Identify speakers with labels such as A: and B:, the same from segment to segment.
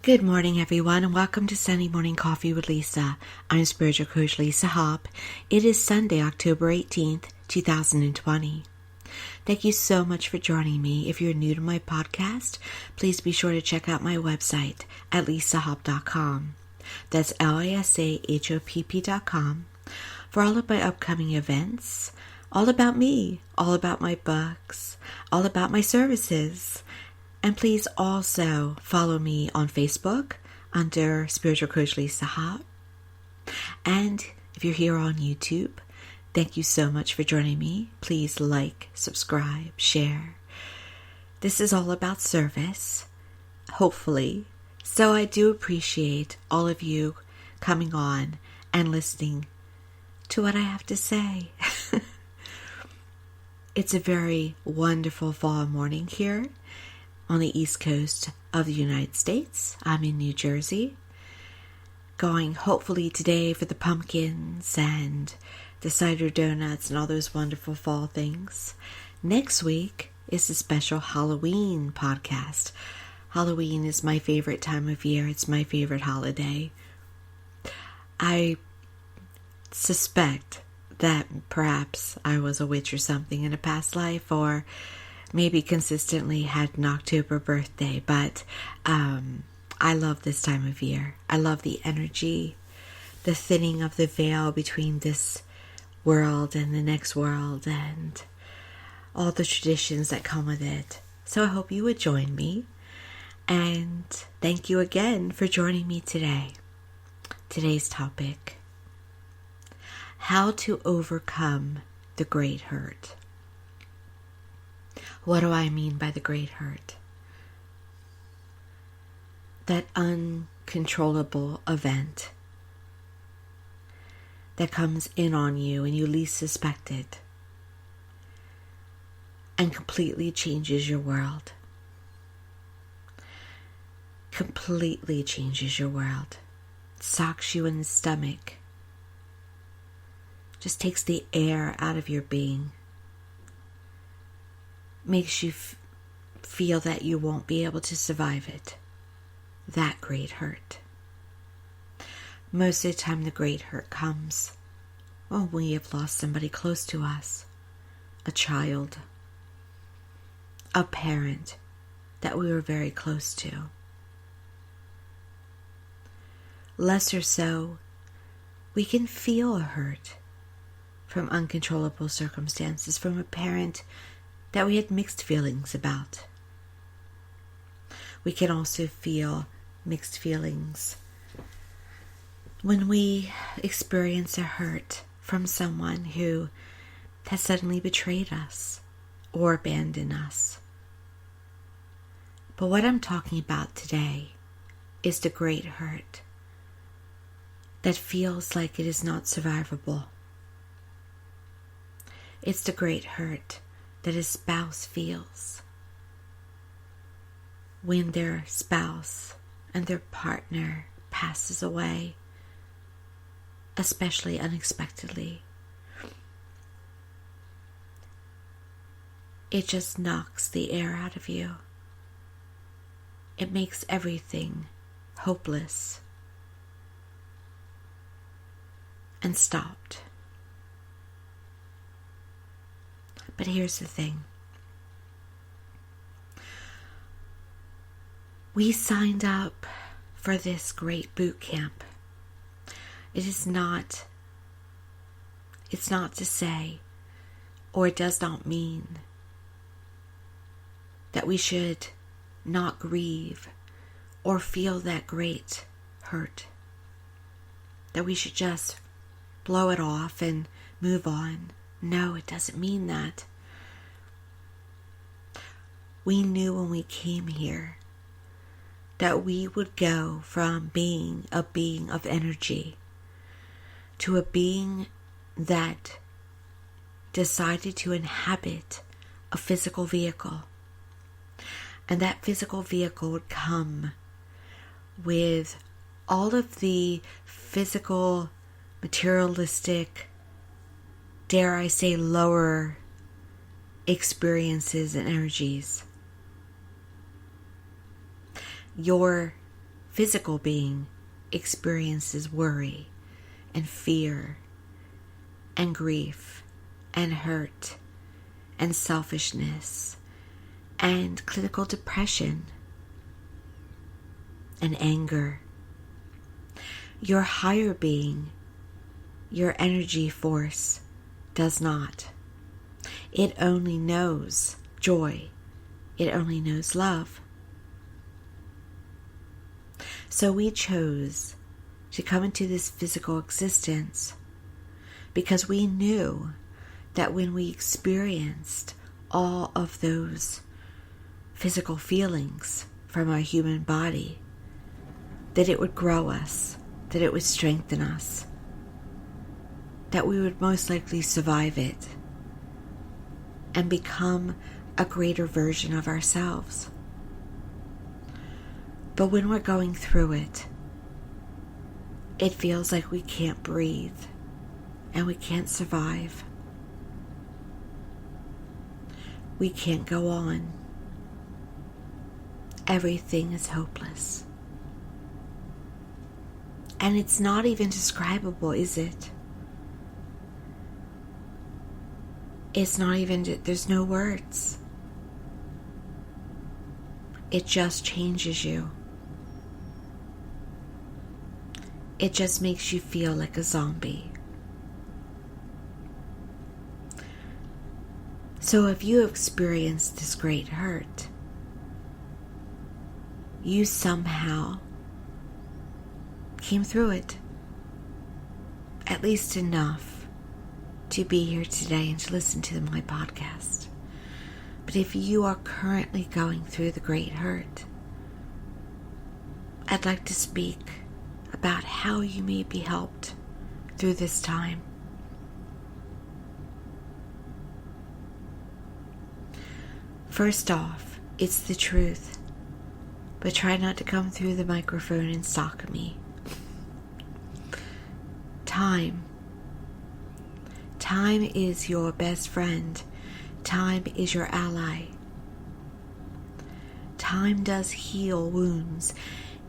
A: Good morning, everyone, and welcome to Sunday Morning Coffee with Lisa. I'm Spiritual Coach Lisa Hopp. It is Sunday, October 18th, 2020. Thank you so much for joining me. If you're new to my podcast, please be sure to check out my website at lisahopp.com. That's lisahopp.com for all of my upcoming events, all about me, all about my books, all about my services. And please also follow me on Facebook under Spiritual Coach Lisa Hopp. And if you're here on YouTube, thank you so much for joining me. Please like, subscribe, share. This is all about service, hopefully. So I do appreciate all of you coming on and listening to what I have to say. It's a very wonderful fall morning here on the East Coast of the United States. I'm in New Jersey, going hopefully today for the pumpkins and the cider donuts and all those wonderful fall things. Next week is a special Halloween podcast. Halloween is my favorite time of year. It's my favorite holiday. I suspect that perhaps I was a witch or something in a past life, or maybe consistently had an October birthday, but I love this time of year. I love the energy, the thinning of the veil between this world and the next world, and all the traditions that come with it. So I hope you would join me, and thank you again for joining me today. Today's topic: how to overcome the great hurt. What do I mean by the great hurt? That uncontrollable event that comes in on you and you least suspect it and completely changes your world. Completely changes your world. Socks you in the stomach. Just takes the air out of your being. Makes you feel that you won't be able to survive it. That great hurt. Most of the time the great hurt comes when we have lost somebody close to us. A child. A parent that we were very close to. Less or so, we can feel a hurt from uncontrollable circumstances, from a parent that we had mixed feelings about. We can also feel mixed feelings when we experience a hurt from someone who has suddenly betrayed us or abandoned us. But what I'm talking about today is the great hurt that feels like it is not survivable. It's the great hurt that a spouse feels when their spouse and their partner passes away, especially unexpectedly. It just knocks the air out of you. It makes everything hopeless and stopped. But here's the thing. We signed up for this great boot camp. It's not to say, or it does not mean, that we should not grieve or feel that great hurt. That we should just blow it off and move on. No, it doesn't mean that. We knew when we came here that we would go from being a being of energy to a being that decided to inhabit a physical vehicle. And that physical vehicle would come with all of the physical, materialistic, dare I say, lower experiences and energies. Your physical being experiences worry and fear and grief and hurt and selfishness and clinical depression and anger. Your higher being, your energy force, does not. It only knows joy. It only knows love. So we chose to come into this physical existence because we knew that when we experienced all of those physical feelings from our human body, that it would grow us, that it would strengthen us, that we would most likely survive it and become a greater version of ourselves. But when we're going through it, it feels like we can't breathe and we can't survive. We can't go on. Everything is hopeless. And it's not even describable, is it? It's not even, there's no words. It just changes you. It just makes you feel like a zombie. So if you experienced this great hurt, you somehow came through it, at least enough to be here today and to listen to my podcast. But if you are currently going through the great hurt, I'd like to speak about how you may be helped through this time. First off, it's the truth, but try not to come through the microphone and stalk me. Time. Time is your best friend. Time is your ally. Time does heal wounds.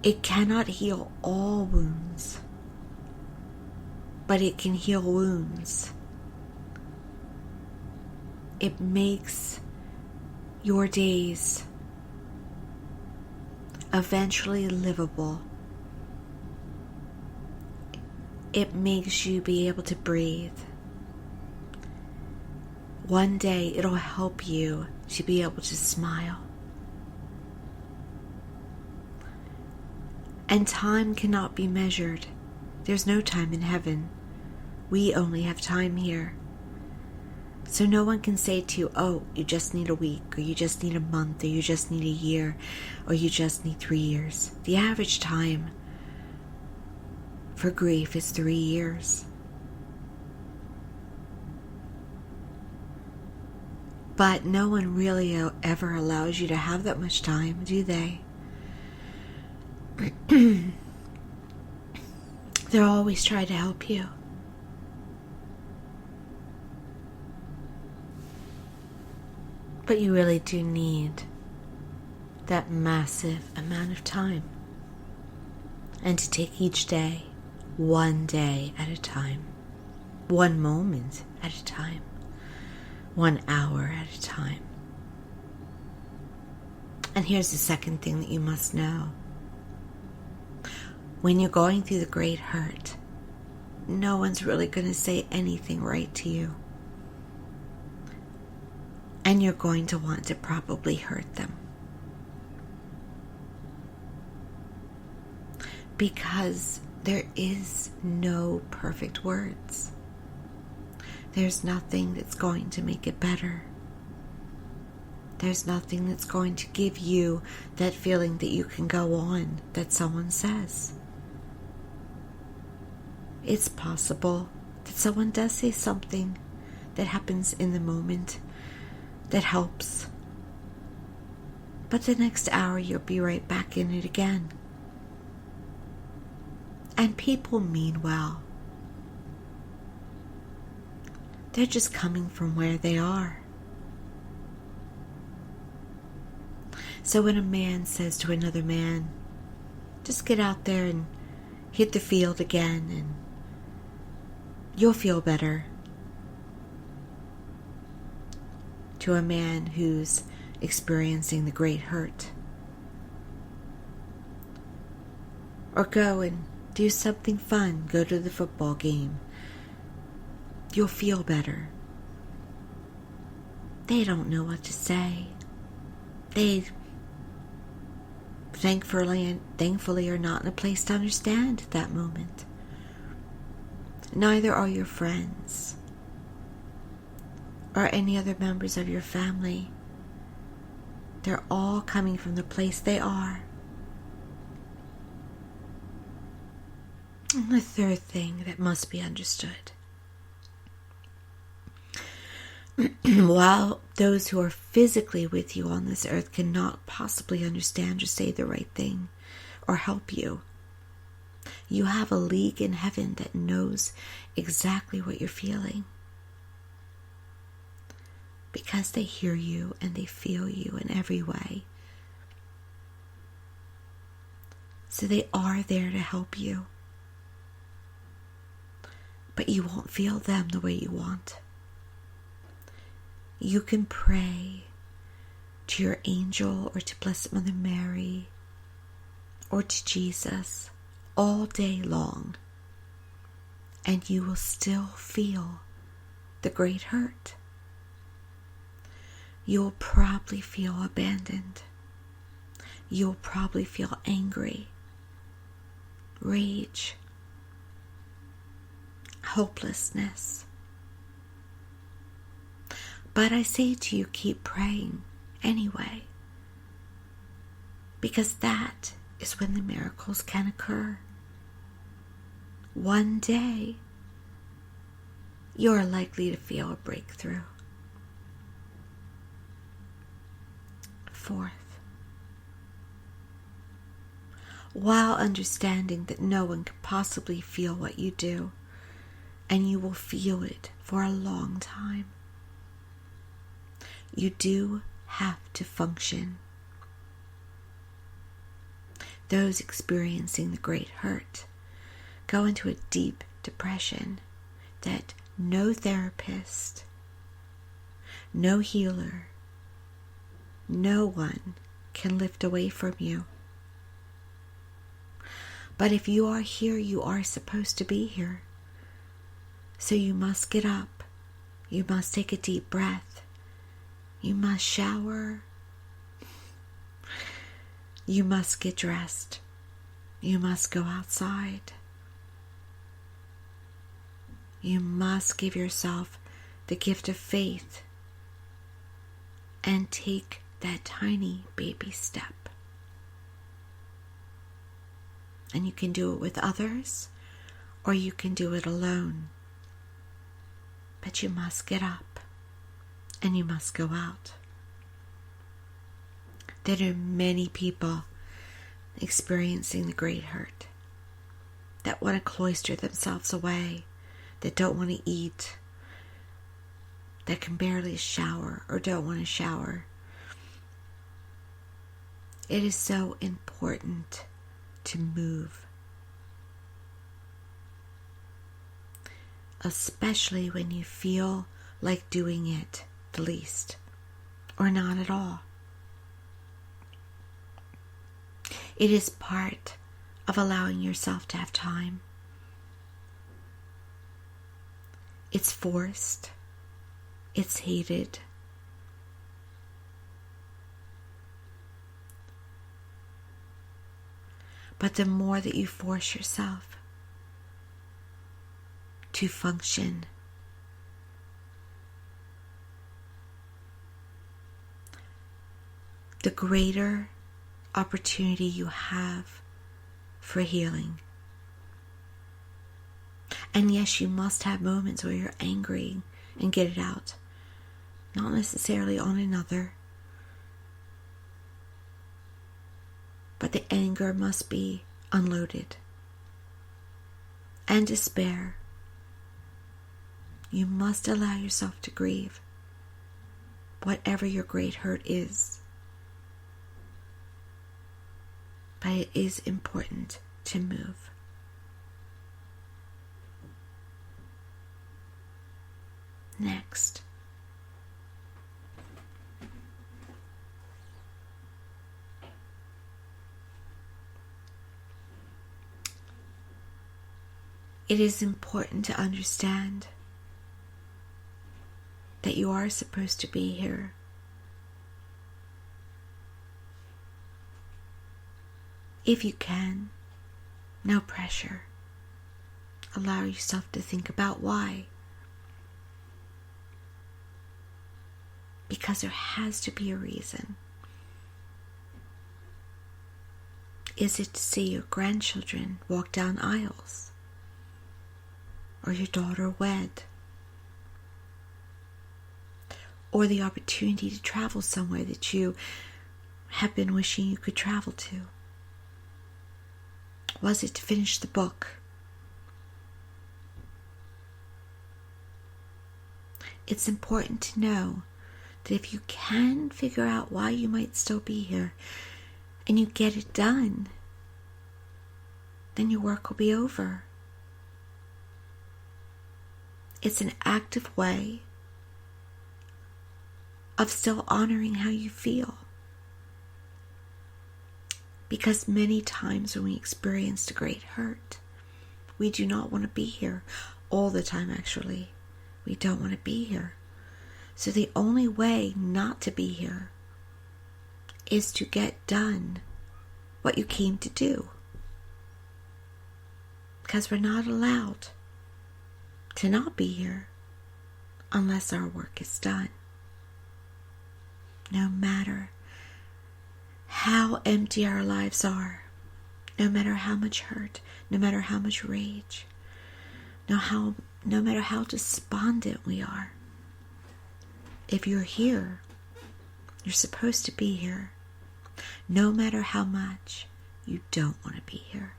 A: It cannot heal all wounds, but it can heal wounds. It makes your days eventually livable. It makes you be able to breathe. One day it'll help you to be able to smile. And time cannot be measured. There's no time in heaven. We only have time here. So no one can say to you, oh, you just need a week, or you just need a month, or you just need a year, or you just need 3 years. The average time for grief is 3 years. But no one really ever allows you to have that much time, do they? They'll always try to help you. But you really do need that massive amount of time. And to take each day, one day at a time, one moment at a time, 1 hour at a time. And here's the second thing that you must know. When you're going through the great hurt, no one's really going to say anything right to you. And you're going to want to probably hurt them. Because there is no perfect words. There's nothing that's going to make it better. There's nothing that's going to give you that feeling that you can go on that someone says. It's possible that someone does say something that happens in the moment that helps. But the next hour you'll be right back in it again. And people mean well. They're just coming from where they are. So when a man says to another man, Just get out there and hit the field again, and you'll feel better. To a man who's experiencing the great hurt. Or go and do something fun. Go to the football game. You'll feel better. They don't know what to say. They thankfully are not in a place to understand at that moment. Neither are your friends or any other members of your family. They're all coming from the place they are. And the third thing that must be understood. While those who are physically with you on this earth cannot possibly understand or say the right thing or help you, you have a league in heaven that knows exactly what you're feeling. Because they hear you and they feel you in every way. So they are there to help you. But you won't feel them the way you want. You can pray to your angel or to Blessed Mother Mary or to Jesus all day long, and you will still feel the great hurt. You'll probably feel abandoned. You'll probably feel angry, rage, hopelessness. But I say to you, keep praying anyway, because that is when the miracles can occur. One day, you're likely to feel a breakthrough. Fourth, while understanding that no one can possibly feel what you do, and you will feel it for a long time, you do have to function. Those experiencing the great hurt go into a deep depression that no therapist, no healer, no one can lift away from you. But if you are here, you are supposed to be here. So you must get up. You must take a deep breath. You must shower. You must get dressed. You must go outside. You must give yourself the gift of faith and take that tiny baby step. And you can do it with others, or you can do it alone. But you must get up and you must go out. There are many people experiencing the great hurt that want to cloister themselves away, that don't want to eat, that can barely shower or don't want to shower. It is so important to move, especially when you feel like doing it the least or not at all. It is part of allowing yourself to have time. It's forced. It's hated. But the more that you force yourself to function, the greater opportunity you have for healing. And yes, you must have moments where you're angry and get it out. Not necessarily on another, but the anger must be unloaded. And despair. You must allow yourself to grieve whatever your great hurt is. but it is important to move. Next, it is important to understand that you are supposed to be here. If you can, no pressure. Allow yourself to think about why. Because there has to be a reason. Is it to see your grandchildren walk down aisles? Or your daughter wed? Or the opportunity to travel somewhere that you have been wishing you could travel to? Was it to finish the book? It's important to know that if you can figure out why you might still be here and you get it done, then your work will be over. It's an active way of still honoring how you feel. Because many times when we experience a great hurt, we do not want to be here. All the time, actually. We don't want to be here. So the only way not to be here is to get done what you came to do. Because we're not allowed to not be here unless our work is done. No matter how empty our lives are, no matter how much hurt, no matter how much rage, no matter how despondent we are, if you're here, you're supposed to be here, no matter how much you don't want to be here.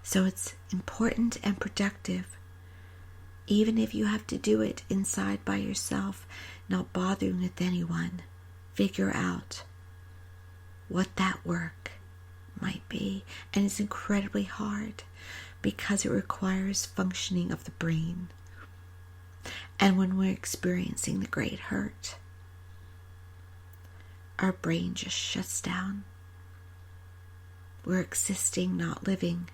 A: So it's important and productive, even if you have to do it inside by yourself, not bothering with anyone. Figure out what that work might be. And it's incredibly hard because it requires functioning of the brain. And when we're experiencing the great hurt, our brain just shuts down. We're existing, not living.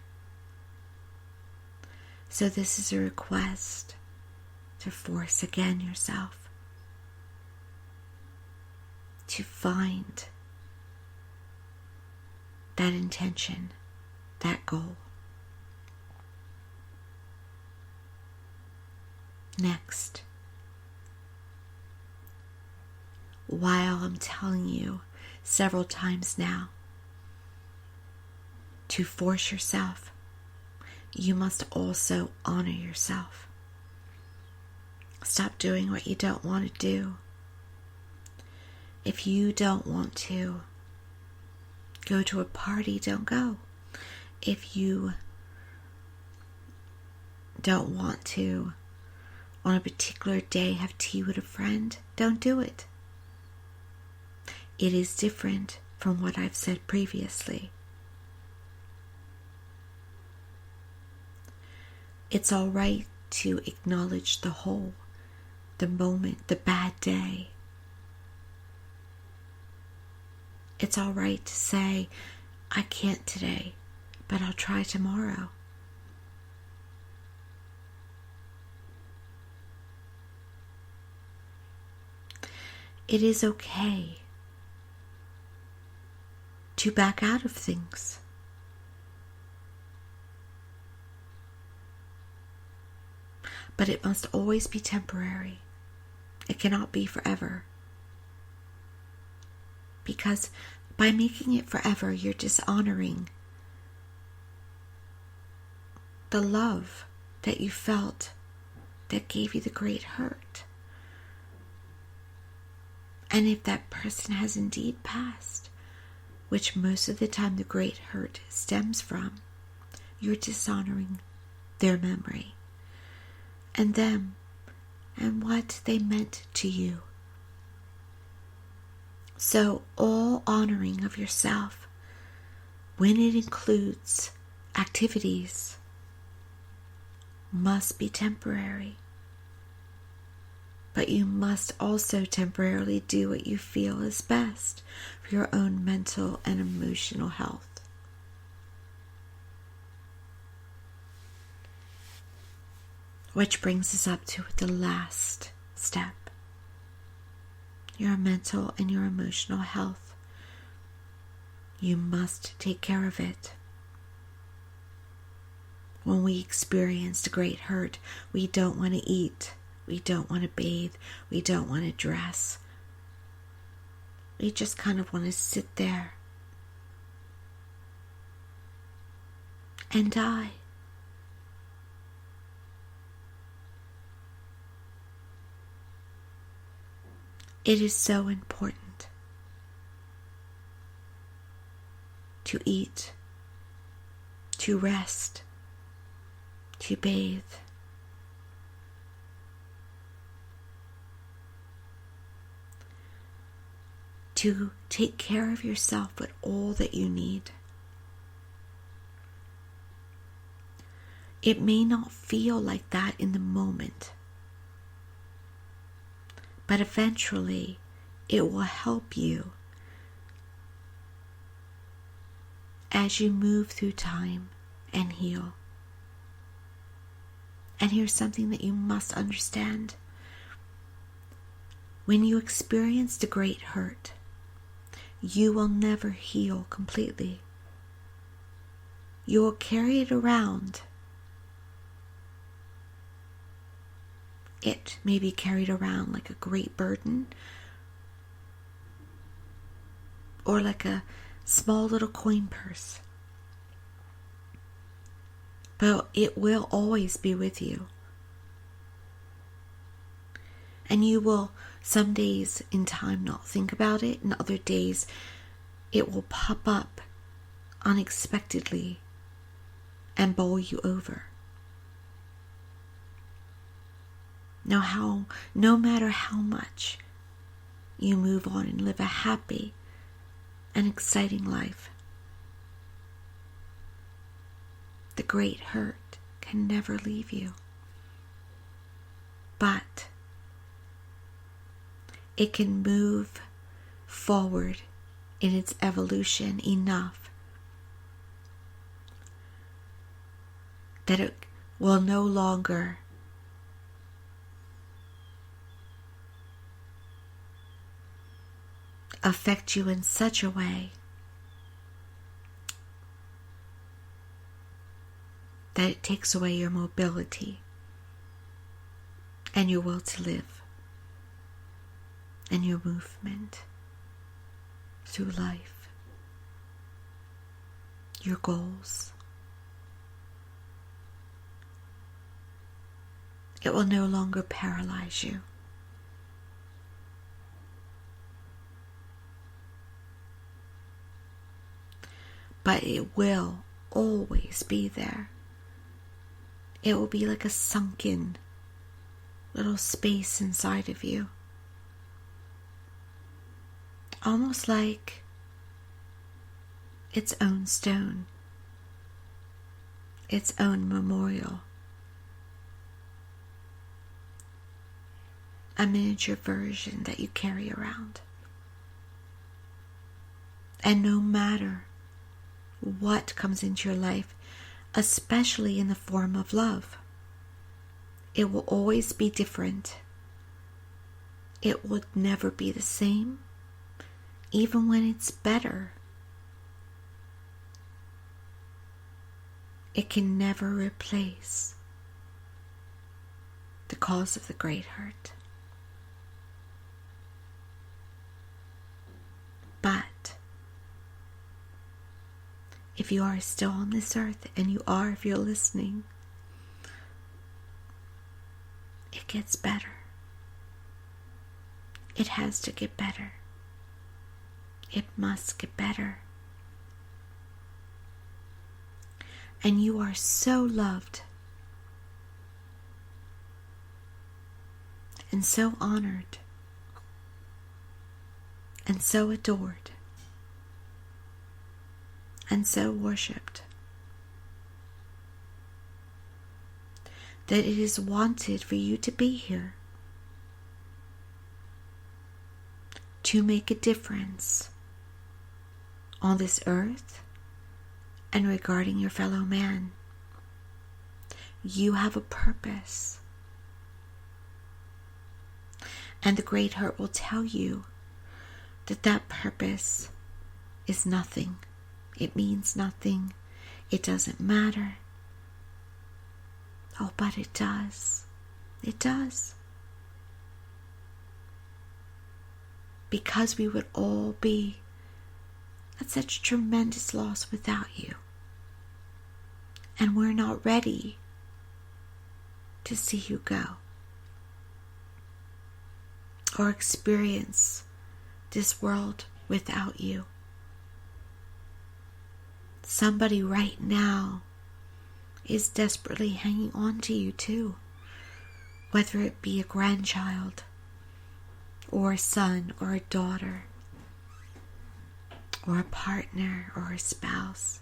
A: So this is a request to force again yourself to find that intention, that goal. Next, while I'm telling you several times now to force yourself, you must also honor yourself. Stop doing what you don't want to do. If you don't want to go to a party, don't go. If you don't want to, on a particular day, have tea with a friend, don't do it. It is different from what I've said previously. It's all right to acknowledge the whole, the moment, the bad day. It's all right to say, I can't today, but I'll try tomorrow. It is okay to back out of things. But it must always be temporary. It cannot be forever. Because by making it forever, you're dishonoring the love that you felt that gave you the great hurt. And if that person has indeed passed, which most of the time the great hurt stems from, you're dishonoring their memory and them and what they meant to you. So all honoring of yourself, when it includes activities, must be temporary. But you must also temporarily do what you feel is best for your own mental and emotional health. Which brings us up to the last step. Your mental and your emotional health. You must take care of it. When we experience a great hurt, we don't want to eat. We don't want to bathe. We don't want to dress. We just kind of want to sit there and die. It is so important to eat, to rest, to bathe. To take care of yourself with all that you need. It may not feel like that in the moment, but eventually it will help you as you move through time and heal. And here's something that you must understand. When you experience the great hurt, you will never heal completely. You will carry it around. It may be carried around like a great burden, or like a small little coin purse. But it will always be with you. And you will some days in time not think about it, and other days it will pop up unexpectedly and bowl you over. No matter how much you move on and live a happy and exciting life, the great hurt can never leave you. But it can move forward in its evolution enough that it will no longer affect you in such a way that it takes away your mobility and your will to live and your movement through life, your goals. It will no longer paralyze you. But it will always be there. It will be like a sunken little space inside of you. Almost like its own stone, its own memorial. A miniature version that you carry around. And no matter what comes into your life, especially in the form of love, it will always be different. It would never be the same, even when it's better. It can never replace the cause of the great hurt. But if you are still on this earth, and you are if you're listening, it gets better. It has to get better. It must get better. And you are so loved and so honored and so adored and so worshipped that it is wanted for you to be here, to make a difference on this earth and regarding your fellow man. You have a purpose. And the Great Hurt will tell you that that purpose is nothing. It means nothing. It doesn't matter. Oh, but it does. It does. Because we would all be at such tremendous loss without you. And we're not ready to see you go or experience this world without you. Somebody right now is desperately hanging on to you too, whether it be a grandchild or a son or a daughter or a partner or a spouse.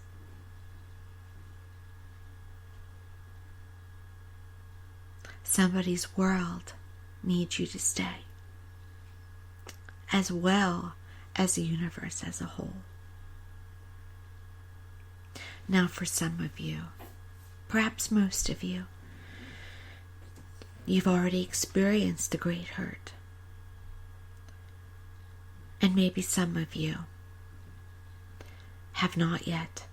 A: Somebody's world needs you to stay, as well as the universe as a whole. Now, for some of you, perhaps most of you, you've already experienced the Great Hurt. And maybe some of you have not yet.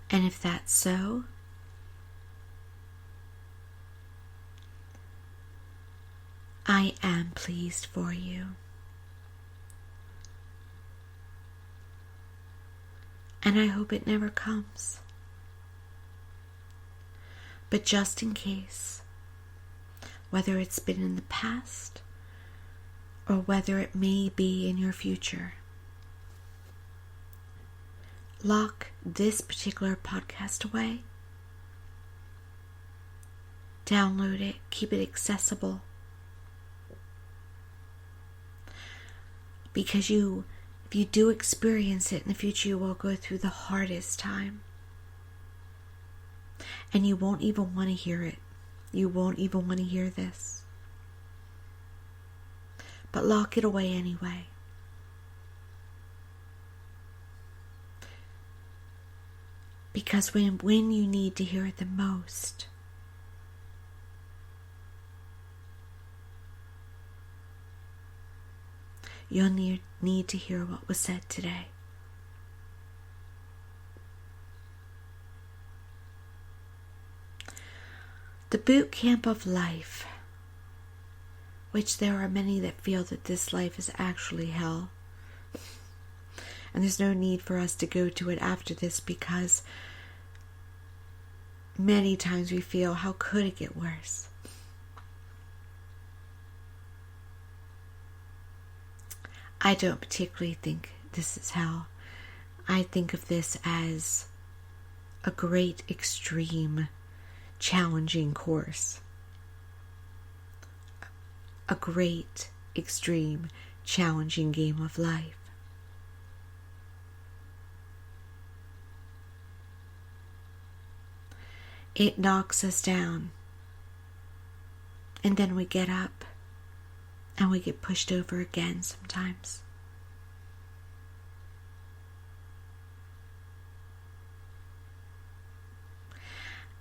A: And if that's so, I am pleased for you. And I hope it never comes. But just in case, whether it's been in the past or whether it may be in your future, lock this particular podcast away. Download it, keep it accessible. Because if you do experience it in the future, you will go through the hardest time. And you won't even want to hear it. You won't even want to hear this. But lock it away anyway. Because when you need to hear it the most, you'll need to hear what was said today. The boot camp of life, which there are many that feel that this life is actually hell. And there's no need for us to go to it after this, because many times we feel, how could it get worse? I don't particularly think this is hell. I think of this as a great, extreme, challenging course. A great, extreme, challenging game of life. It knocks us down, and then we get up. And we get pushed over again sometimes.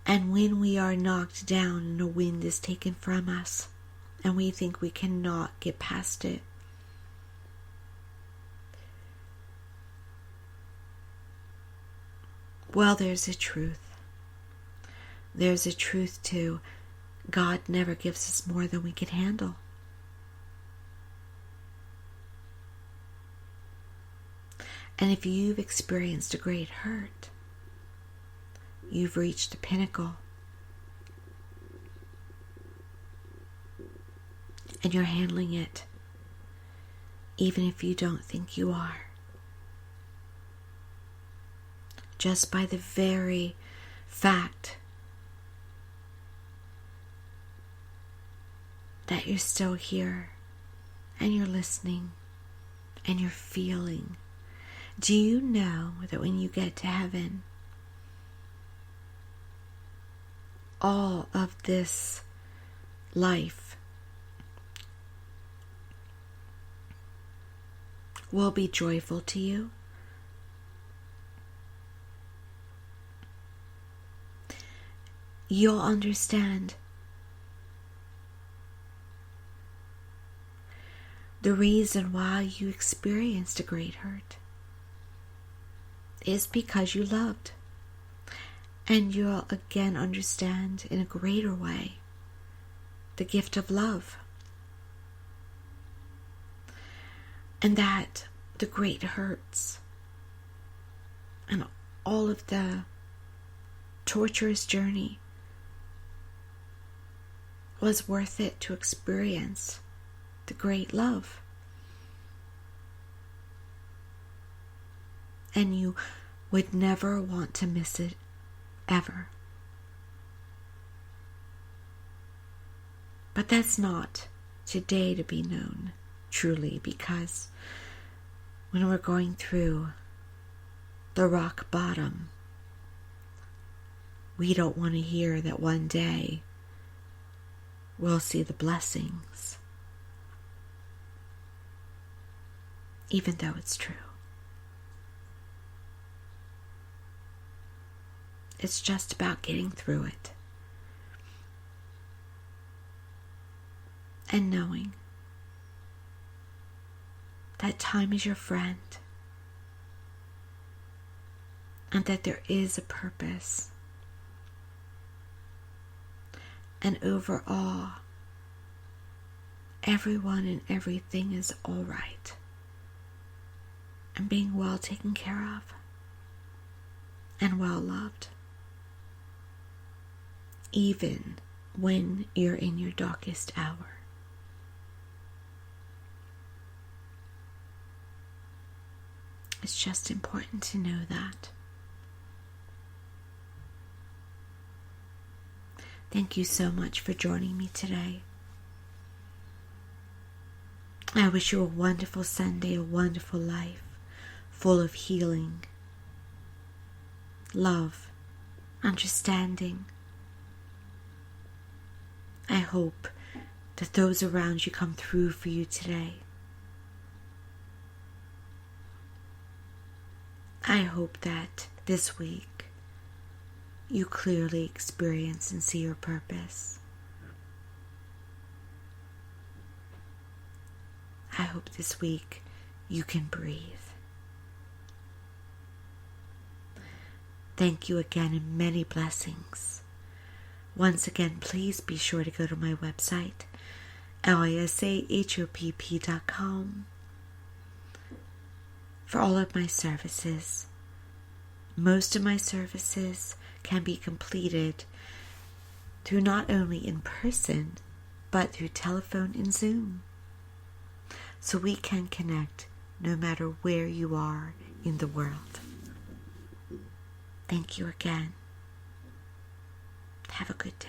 A: And when we are knocked down and the wind is taken from us, and we think we cannot get past it, well, there's a truth. There's a truth too. God never gives us more than we can handle. And if you've experienced a great hurt, you've reached the pinnacle. And you're handling it, even if you don't think you are. Just by the very fact that you're still here and you're listening and you're feeling. Do you know that when you get to heaven, all of this life will be joyful to you? You'll understand the reason why you experienced a great hurt is because you loved. And you'll again understand in a greater way the gift of love. And that the great hurts and all of the torturous journey was worth it to experience the great love. And you would never want to miss it, ever. But that's not today to be known truly, because when we're going through the rock bottom, we don't want to hear that one day we'll see the blessings, even though it's true. It's just about getting through it and knowing that time is your friend and that there is a purpose. And overall, everyone and everything is all right and being well taken care of and well loved, even when you're in your darkest hour. It's just important to know that. Thank you so much for joining me today. I wish you a wonderful Sunday, a wonderful life, full of healing, love, understanding. I hope that those around you come through for you today. I hope that this week you clearly experience and see your purpose. I hope this week you can breathe. Thank you again and many blessings. Once again, please be sure to go to my website, lisahopp.com, for all of my services. Most of my services can be completed through not only in person, but through telephone and Zoom. So we can connect no matter where you are in the world. Thank you again. Have a good day.